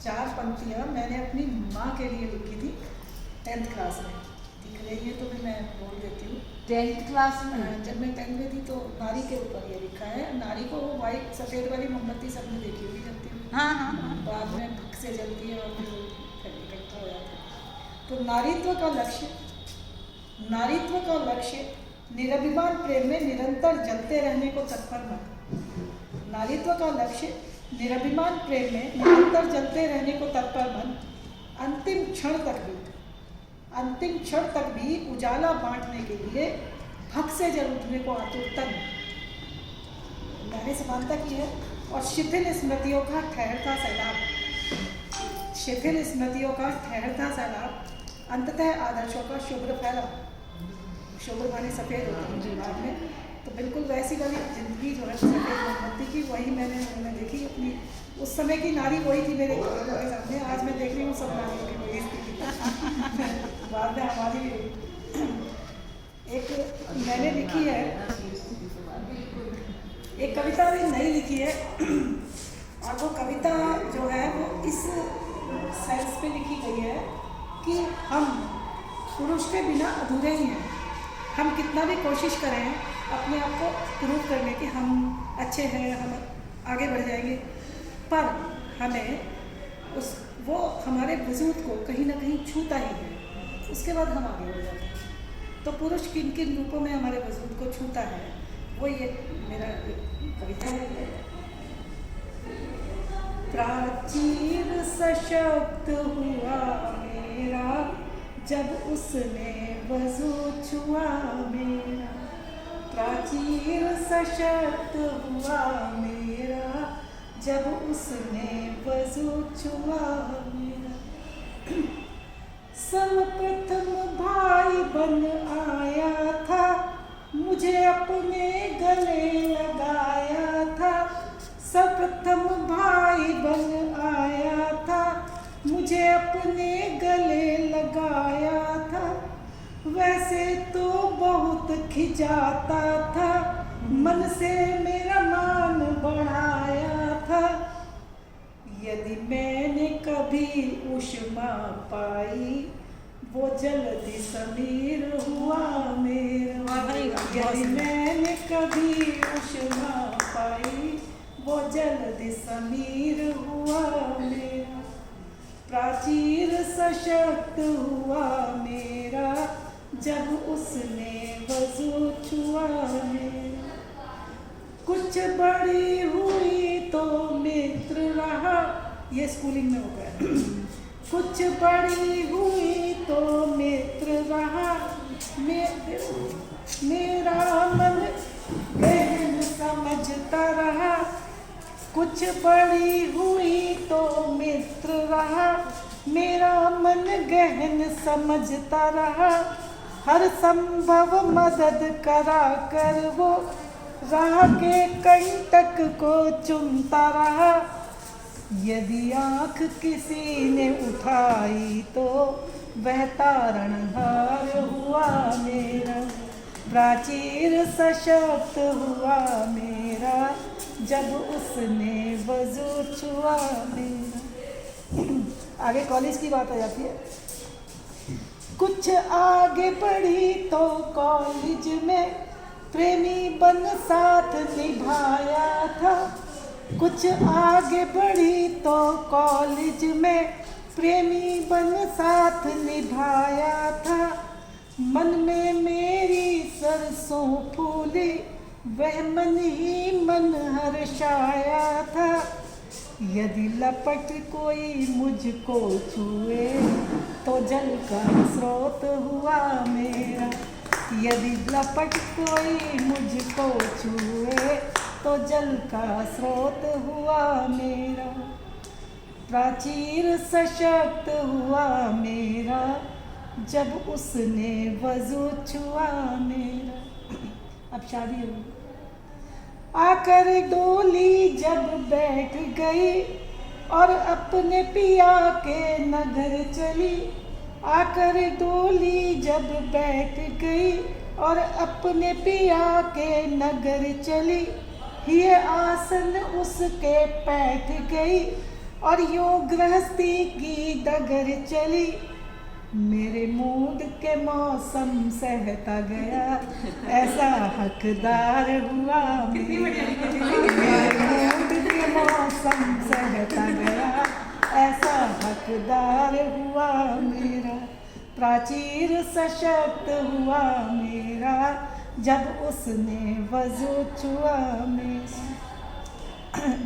4 पंक्तियाँ मैंने अपनी माँ के लिए लिखी थी 10th क्लास में। दिख रही है तो भी मैं बोल देती हूँ। 10th क्लास में जब मैं 10th में थी तो नारी के ऊपर ये लिखा है। नारी को वो वाइट सफ़ेद वाली मोमबत्ती सबने देखी होगी जलती हुई। हाँ हाँ हाँ। बाद में भक से जलती है और फिर इकट्ठा हो जाता है। तो नारीत्व का लक्ष्य निरभिमान प्रेम में निरंतर जलते रहने को तत्पर मन। नारीत्व का लक्ष्य निरभिमान प्रेम में निरंतर जलते रहने को तत्पर मन अंतिम क्षण तक भी उजाला बांटने के लिए भक से जल उठने को आतुरतन। मैंने समानता की है। और शिथिल स्मृतियों का ठहरता सैलाब अंततः आदर्शों का शुभ्र फैला। शुभ्र माने सफ़ेद होती है बाद में, तो बिल्कुल वैसी वाली जिंदगी जो है सफ़ेद मोमबत्ती की, वही मैंने देखी अपनी। उस समय की नारी वही थी मेरे सामने। आज मैं देख रही हूँ सब नारियों की वही स्थिति। बाद में हमारी एक मैंने लिखी है, एक कविता भी नई लिखी है, और वो कविता जो है वो इस सेंस पे लिखी गई है कि हम पुरुष के बिना अधूरे ही हैं। हम कितना भी कोशिश करें अपने आप को प्रूव करने की हम अच्छे हैं, हम आगे बढ़ जाएंगे, पर हमें वो हमारे वजूद को कहीं ना कहीं छूता ही है, उसके बाद हम आगे बढ़ जाते हैं। तो पुरुष किन किन रूपों में हमारे वजूद को छूता है, वो ये मेरा कविता है। प्राचीर सशक्त हुआ मेरा जब उसने वजू छुआ मेरा। प्राचीर सशक्त हुआ मेरा जब उसने वजू छुआ मेरा। सर्वप्रथम भाई बन आया था, मुझे अपने गले लगाया था। सर्वप्रथम भाई बन आया था, मुझे अपने गले लगाया था। वैसे तो बहुत खिजाता था, मन से मेरा मान बढ़ाया था। यदि मैंने कभी उष्मा पाई, वो जल्दी समीर हुआ मेरा। यदि मैंने कभी उष्मा पाई, वो जल्दी समीर हुआ मेरा। प्राचीर सशक्त हुआ मेरा जब उसने वजू छुआ मेरा। कुछ बड़ी हुई तो मित्र रहा, ये स्कूलिंग में हो गया। कुछ बड़ी हुई तो मित्र रहा, मेरा मन गहन समझता रहा। कुछ बड़ी हुई तो मित्र रहा, मेरा मन गहन समझता रहा। हर संभव मदद करा कर वो राह के कंटक को चुनता रहा। यदि आँख किसी ने उठाई तो वह तारणहार हुआ मेरा। प्राचीर सशक्त हुआ मेरा जब उसने वजू छुआ मेरा। आगे कॉलेज की बात आ जाती है। कुछ आगे बढ़ी तो कॉलेज में प्रेमी बन साथ निभाया था। कुछ आगे बढ़ी तो कॉलेज में प्रेमी बन साथ निभाया था। मन में मेरी सरसों फूली, वह मन ही मन हर्षाया था। यदि लपट कोई मुझको छुए तो जल का स्रोत हुआ मेरा। यदि लपट कोई मुझको छुए तो जल का स्रोत हुआ मेरा। प्राचीर सशक्त हुआ मेरा जब उसने वजू छुआ मेरा। अब शादी हो आकर डोली जब बैठ गई और अपने पिया के नगर चली। आकर डोली जब बैठ गई और अपने पिया के नगर चली। ये आसन उसके बैठ गई, और यूं गृहस्थी की डगर चली, मेरे मूड के मौसम सहता गया, ऐसा हकदार हुआ मेरा। मेरे मूड के मौसम सहता गया, ऐसा हकदार हुआ मेरा। प्राचीर सशक्त हुआ मेरा, जब उसने वजू छुआ मेरा।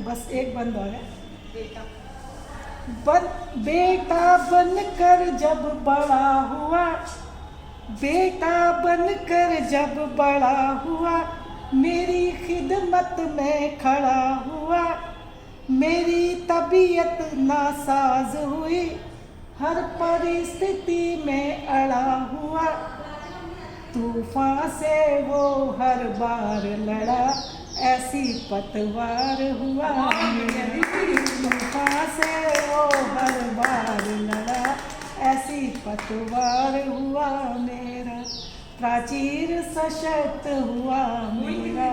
बस एक बंद और है। बेटा बनकर जब बड़ा हुआ, बेटा बनकर जब बड़ा हुआ, मेरी खिदमत में खड़ा हुआ, मेरी तबीयत नासाज हुई, हर परिस्थिति में अड़ा हुआ, तूफान से वो हर बार लड़ा, ऐसी पतवार हुआ मेरा। तूफान से वो हर बार लड़ा, ऐसी पतवार हुआ मेरा। प्राचीर सशक्त हुआ मेरा,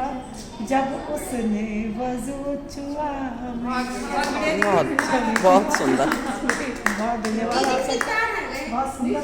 जब उसने वजू छुआ मेरा। बहुत सुंदर। बहुत धन्यवाद आपका, बहुत सुंदर।